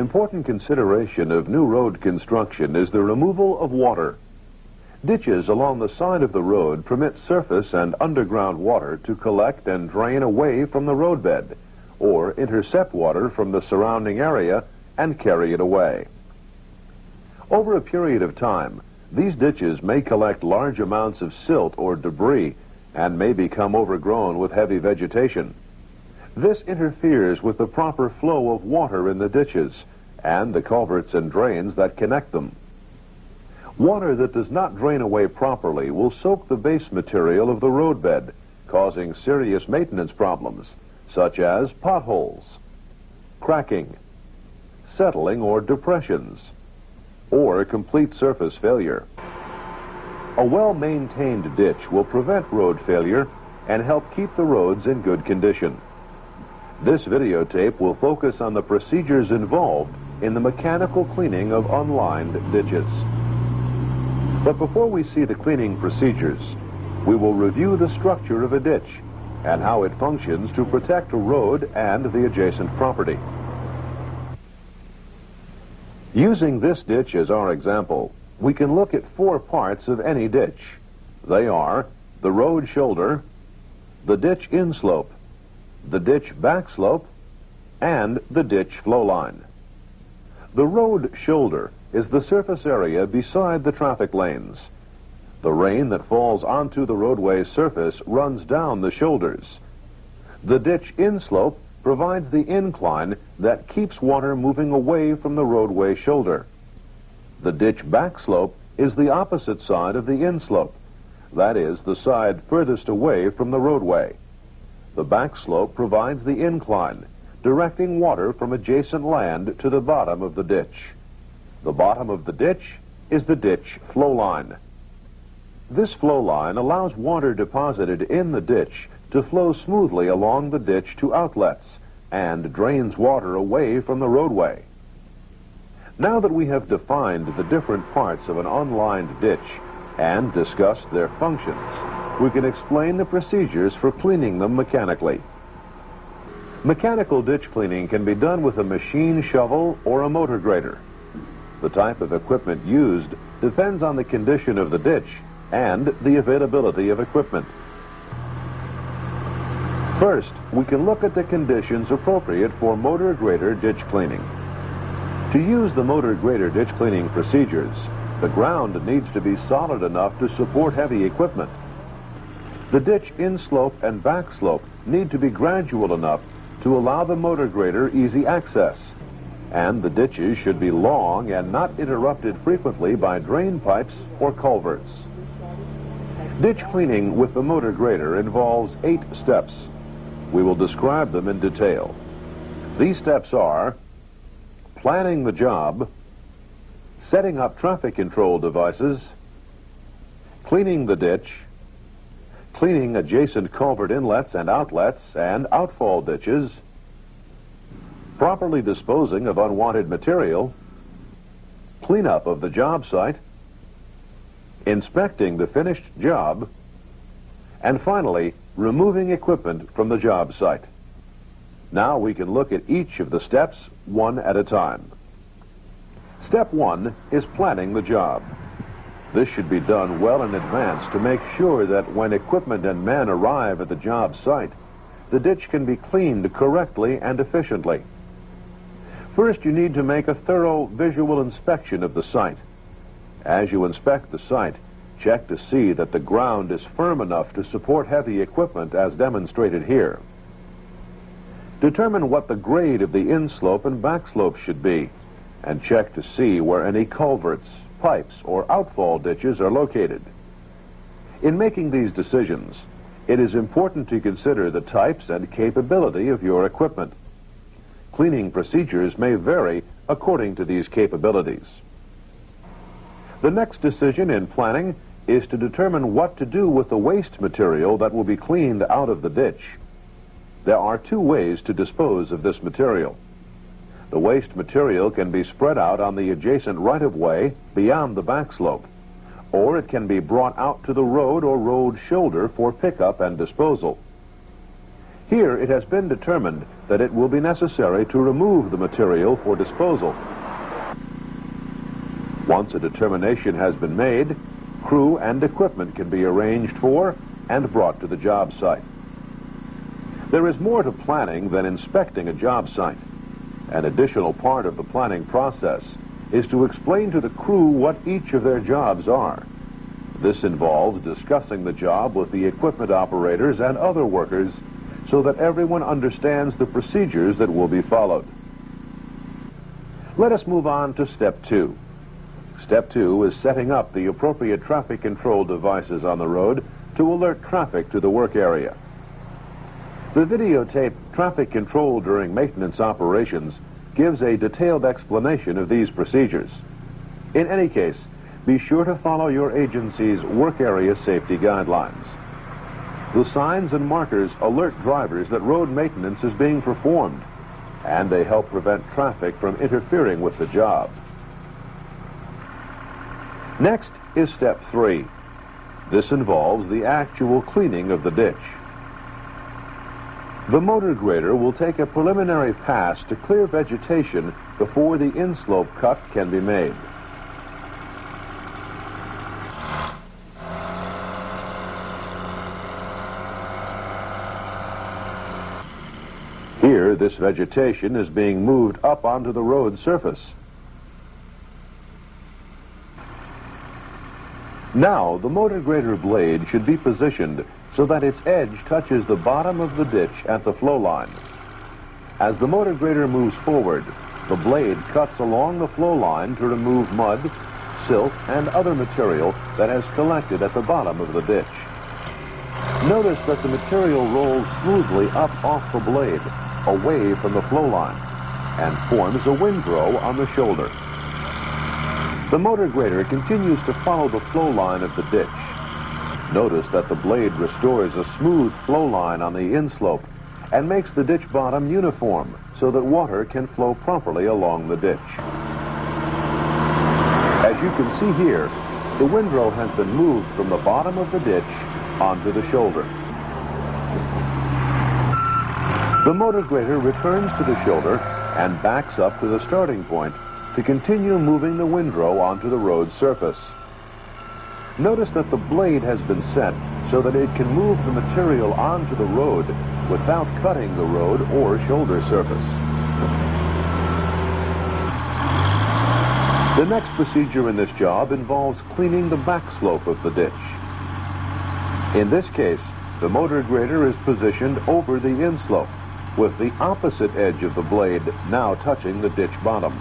important consideration of new road construction is the removal of water. Ditches along the side of the road permit surface and underground water to collect and drain away from the roadbed, or intercept water from the surrounding area and carry it away. Over a period of time, these ditches may collect large amounts of silt or debris and may become overgrown with heavy vegetation. This interferes with the proper flow of water in the ditches and the culverts and drains that connect them. Water that does not drain away properly will soak the base material of the roadbed, causing serious maintenance problems, such as potholes, cracking, settling or depressions, or complete surface failure. A well-maintained ditch will prevent road failure and help keep the roads in good condition. This videotape will focus on the procedures involved in the mechanical cleaning of unlined ditches. But before we see the cleaning procedures, we will review the structure of a ditch and how it functions to protect a road and the adjacent property. Using this ditch as our example, we can look at 4 parts of any ditch. They are the road shoulder, the ditch inslope, the ditch backslope, and the ditch flow line. The road shoulder is the surface area beside the traffic lanes. The rain that falls onto the roadway surface runs down the shoulders. The ditch inslope provides the incline that keeps water moving away from the roadway shoulder. The ditch backslope is the opposite side of the inslope. That is, the side furthest away from the roadway. The backslope provides the incline, directing water from adjacent land to the bottom of the ditch. The bottom of the ditch is the ditch flow line. This flow line allows water deposited in the ditch to flow smoothly along the ditch to outlets and drains water away from the roadway. Now that we have defined the different parts of an unlined ditch and discussed their functions, we can explain the procedures for cleaning them mechanically. Mechanical ditch cleaning can be done with a machine shovel or a motor grader. The type of equipment used depends on the condition of the ditch and the availability of equipment. First, we can look at the conditions appropriate for motor grader ditch cleaning. To use the motor grader ditch cleaning procedures, the ground needs to be solid enough to support heavy equipment. The ditch inslope and backslope need to be gradual enough to allow the motor grader easy access, and the ditches should be long and not interrupted frequently by drain pipes or culverts. Ditch cleaning with the motor grader involves 8 steps. We will describe them in detail. These steps are planning the job, setting up traffic control devices, cleaning the ditch, cleaning adjacent culvert inlets and outlets and outfall ditches, properly disposing of unwanted material, cleanup of the job site, inspecting the finished job, and finally, removing equipment from the job site. Now we can look at each of the steps one at a time. Step 1 is planning the job. This should be done well in advance to make sure that when equipment and men arrive at the job site, the ditch can be cleaned correctly and efficiently. First, you need to make a thorough visual inspection of the site. As you inspect the site, check to see that the ground is firm enough to support heavy equipment as demonstrated here. Determine what the grade of the inslope and backslope should be, and check to see where any culverts, pipes, or outfall ditches are located. In making these decisions, it is important to consider the types and capability of your equipment. Cleaning procedures may vary according to these capabilities. The next decision in planning is to determine what to do with the waste material that will be cleaned out of the ditch. There are 2 ways to dispose of this material. The waste material can be spread out on the adjacent right-of-way beyond the backslope, or it can be brought out to the road or road shoulder for pickup and disposal. Here it has been determined that it will be necessary to remove the material for disposal. Once a determination has been made, crew and equipment can be arranged for and brought to the job site. There is more to planning than inspecting a job site. An additional part of the planning process is to explain to the crew what each of their jobs are. This involves discussing the job with the equipment operators and other workers so that everyone understands the procedures that will be followed. Let us move on to Step 2. Step 2 is setting up the appropriate traffic control devices on the road to alert traffic to the work area. The videotape traffic control during maintenance operations gives a detailed explanation of these procedures. In any case, be sure to follow your agency's work area safety guidelines. The signs and markers alert drivers that road maintenance is being performed, and they help prevent traffic from interfering with the job. Next is Step 3. This involves the actual cleaning of the ditch. The motor grader will take a preliminary pass to clear vegetation before the inslope cut can be made. Here, this vegetation is being moved up onto the road surface. Now, the motor grader blade should be positioned so that its edge touches the bottom of the ditch at the flow line. As the motor grader moves forward, the blade cuts along the flow line to remove mud, silt, and other material that has collected at the bottom of the ditch. Notice that the material rolls smoothly up off the blade, away from the flow line, and forms a windrow on the shoulder. The motor grader continues to follow the flow line of the ditch. Notice that the blade restores a smooth flow line on the inslope and makes the ditch bottom uniform so that water can flow properly along the ditch. As you can see here, the windrow has been moved from the bottom of the ditch onto the shoulder. The motor grader returns to the shoulder and backs up to the starting point to continue moving the windrow onto the road surface. Notice that the blade has been set so that it can move the material onto the road without cutting the road or shoulder surface. The next procedure in this job involves cleaning the back slope of the ditch. In this case, the motor grader is positioned over the inslope, with the opposite edge of the blade now touching the ditch bottom.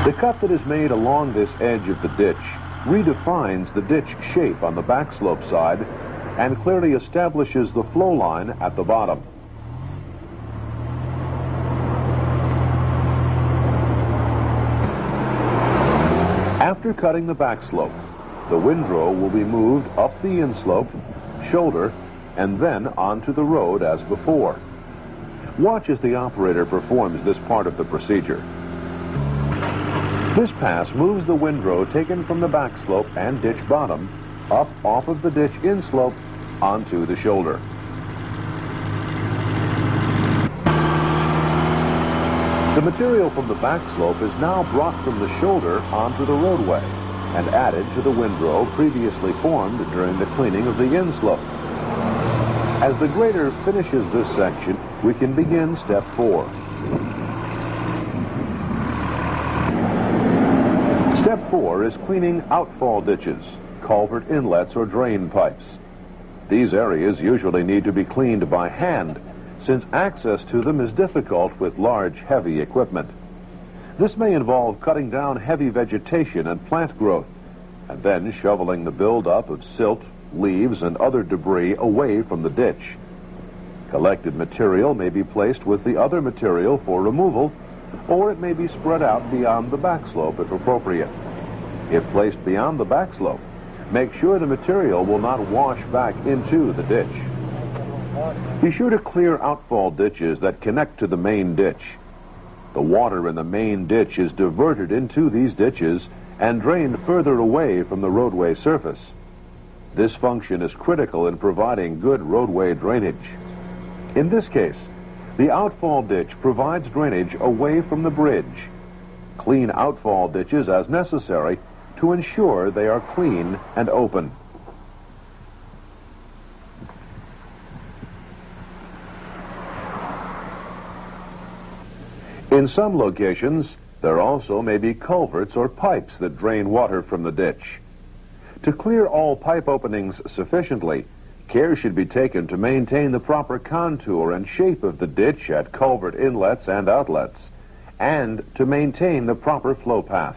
The cut that is made along this edge of the ditch redefines the ditch shape on the back slope side and clearly establishes the flow line at the bottom. After cutting the back slope, the windrow will be moved up the inslope, shoulder, and then onto the road as before. Watch as the operator performs this part of the procedure. This pass moves the windrow taken from the back slope and ditch bottom up off of the ditch inslope onto the shoulder. The material from the back slope is now brought from the shoulder onto the roadway and added to the windrow previously formed during the cleaning of the inslope. As the grader finishes this section, we can begin Step 4. Step 4 is cleaning outfall ditches, culvert inlets, or drain pipes. These areas usually need to be cleaned by hand, since access to them is difficult with large, heavy equipment. This may involve cutting down heavy vegetation and plant growth, and then shoveling the buildup of silt, leaves, and other debris away from the ditch. Collected material may be placed with the other material for removal, or it may be spread out beyond the back slope if appropriate. If placed beyond the back slope, make sure the material will not wash back into the ditch. Be sure to clear outfall ditches that connect to the main ditch. The water in the main ditch is diverted into these ditches and drained further away from the roadway surface. This function is critical in providing good roadway drainage. In this case, the outfall ditch provides drainage away from the bridge. Clean outfall ditches as necessary to ensure they are clean and open. In some locations, there also may be culverts or pipes that drain water from the ditch. To clear all pipe openings sufficiently, care should be taken to maintain the proper contour and shape of the ditch at culvert inlets and outlets, and to maintain the proper flow path.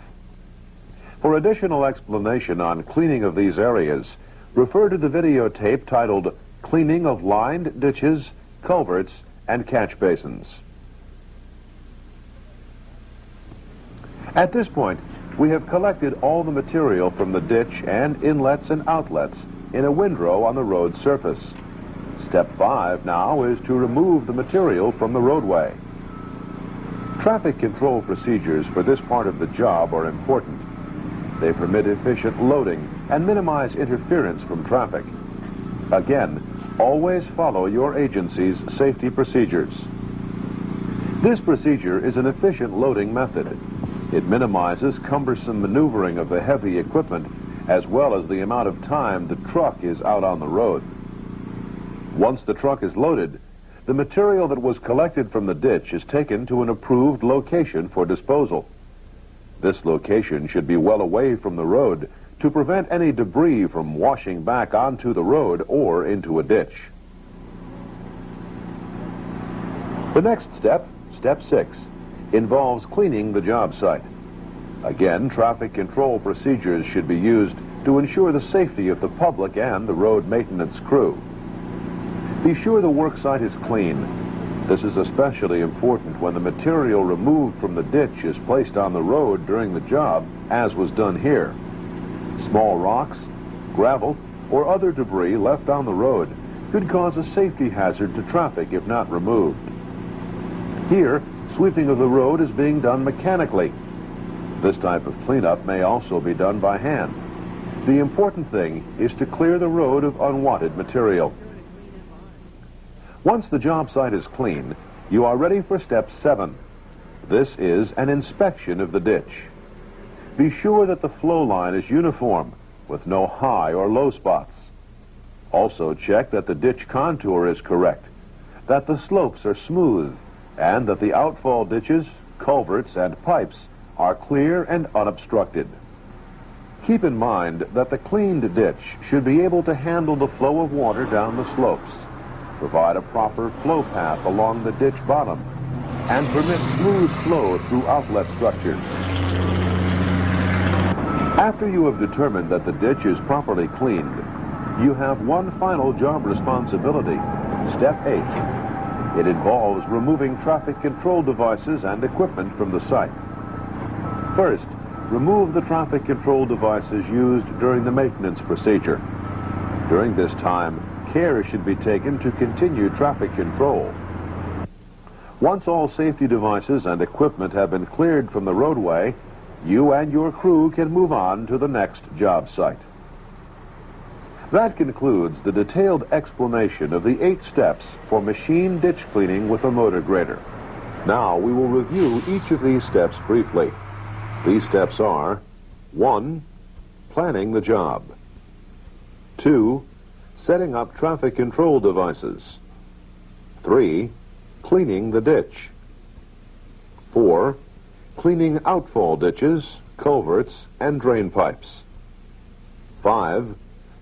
For additional explanation on cleaning of these areas, refer to the videotape titled Cleaning of Lined Ditches, Culverts, and Catch Basins. At this point, we have collected all the material from the ditch and inlets and outlets in a windrow on the road surface. Step 5 now is to remove the material from the roadway. Traffic control procedures for this part of the job are important. They permit efficient loading and minimize interference from traffic. Again, always follow your agency's safety procedures. This procedure is an efficient loading method. It minimizes cumbersome maneuvering of the heavy equipment as well as the amount of time the truck is out on the road. Once the truck is loaded, the material that was collected from the ditch is taken to an approved location for disposal. This location should be well away from the road to prevent any debris from washing back onto the road or into a ditch. The next step, step 6, involves cleaning the job site. Again, traffic control procedures should be used to ensure the safety of the public and the road maintenance crew. Be sure the work site is clean. This is especially important when the material removed from the ditch is placed on the road during the job, as was done here. Small rocks, gravel, or other debris left on the road could cause a safety hazard to traffic if not removed. Here, sweeping of the road is being done mechanically. This type of cleanup may also be done by hand. The important thing is to clear the road of unwanted material. Once the job site is clean, you are ready for step 7. This is an inspection of the ditch. Be sure that the flow line is uniform, with no high or low spots. Also check that the ditch contour is correct, that the slopes are smooth, and that the outfall ditches, culverts, and pipes are clear and unobstructed. Keep in mind that the cleaned ditch should be able to handle the flow of water down the slopes, provide a proper flow path along the ditch bottom, and permit smooth flow through outlet structures. After you have determined that the ditch is properly cleaned, you have one final job responsibility, step 8. It involves removing traffic control devices and equipment from the site. First, remove the traffic control devices used during the maintenance procedure. During this time, care should be taken to continue traffic control. Once all safety devices and equipment have been cleared from the roadway, you and your crew can move on to the next job site. That concludes the detailed explanation of the 8 steps for machine ditch cleaning with a motor grader. Now we will review each of these steps briefly. These steps are: 1. Planning the job. 2. Setting up traffic control devices. 3. Cleaning the ditch. 4. Cleaning outfall ditches, culverts, and drain pipes. 5.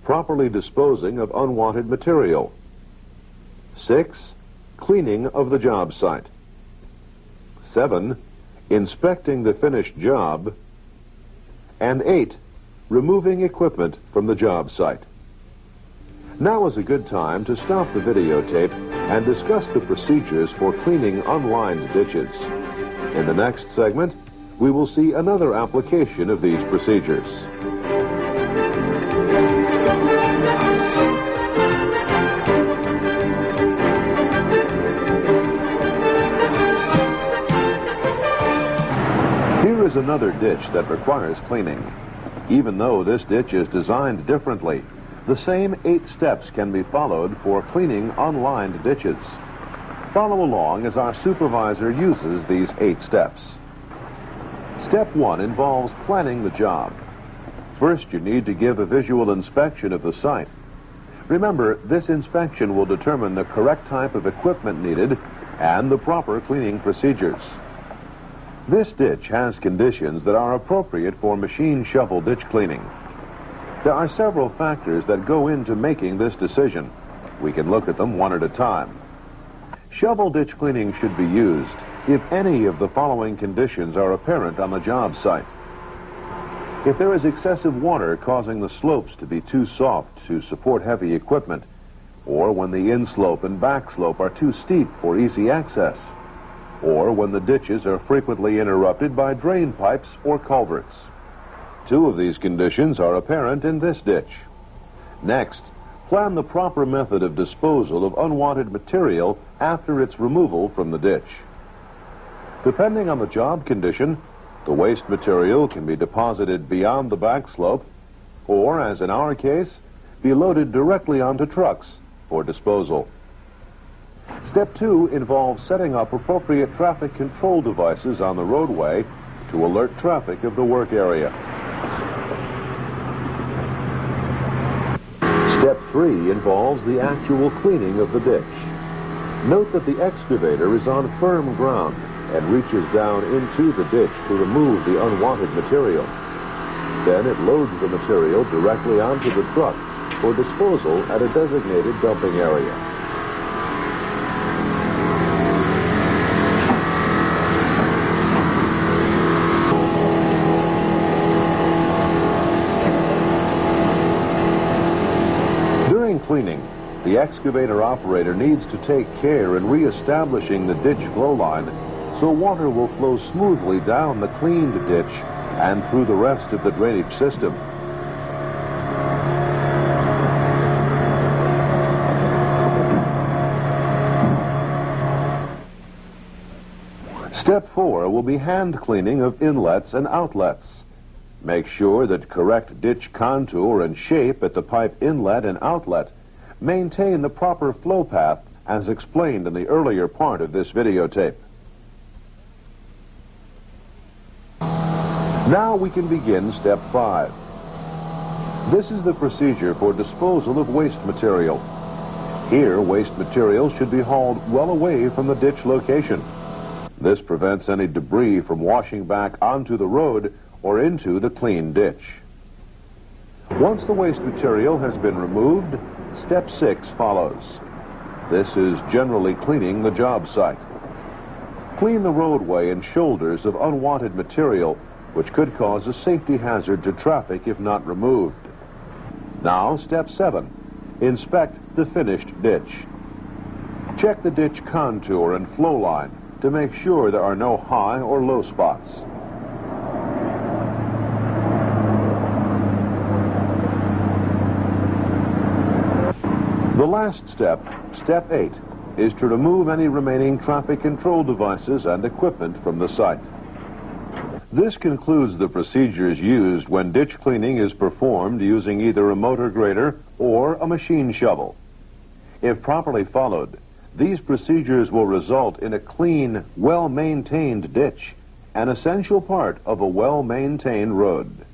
Properly disposing of unwanted material. 6. Cleaning of the job site. 7. Inspecting the finished job. And 8. Removing equipment from the job site. Now is a good time to stop the videotape and discuss the procedures for cleaning unlined ditches. In the next segment, we will see another application of these procedures. Here is another ditch that requires cleaning. Even though this ditch is designed differently, The same 8 steps can be followed for cleaning unlined ditches. Follow along as our supervisor uses these 8 steps. Step 1 involves planning the job. First, you need to give a visual inspection of the site. Remember, this inspection will determine the correct type of equipment needed and the proper cleaning procedures. This ditch has conditions that are appropriate for machine shovel ditch cleaning. There are several factors that go into making this decision. We can look at them one at a time. Shovel ditch cleaning should be used if any of the following conditions are apparent on the job site. If there is excessive water causing the slopes to be too soft to support heavy equipment, or when the inslope and backslope are too steep for easy access, or when the ditches are frequently interrupted by drain pipes or culverts. 2 of these conditions are apparent in this ditch. Next, plan the proper method of disposal of unwanted material after its removal from the ditch. Depending on the job condition, the waste material can be deposited beyond the backslope, or, as in our case, be loaded directly onto trucks for disposal. Step 2 involves setting up appropriate traffic control devices on the roadway to alert traffic of the work area. Step 3 involves the actual cleaning of the ditch. Note that the excavator is on firm ground and reaches down into the ditch to remove the unwanted material. Then it loads the material directly onto the truck for disposal at a designated dumping area. During cleaning, the excavator operator needs to take care in re-establishing the ditch flow line so water will flow smoothly down the cleaned ditch and through the rest of the drainage system. Step 4 will be hand cleaning of inlets and outlets. Make sure that correct ditch contour and shape at the pipe inlet and outlet maintain the proper flow path as explained in the earlier part of this videotape. Now we can begin step 5. This is the procedure for disposal of waste material. Here, waste material should be hauled well away from the ditch location. This prevents any debris from washing back onto the road or into the clean ditch. Once the waste material has been removed, step 6 follows. This is generally cleaning the job site. Clean the roadway and shoulders of unwanted material which could cause a safety hazard to traffic if not removed. Now, step 7. Inspect the finished ditch. Check the ditch contour and flow line to make sure there are no high or low spots. The last step, step 8, is to remove any remaining traffic control devices and equipment from the site. This concludes the procedures used when ditch cleaning is performed using either a motor grader or a machine shovel. If properly followed, these procedures will result in a clean, well-maintained ditch, an essential part of a well-maintained road.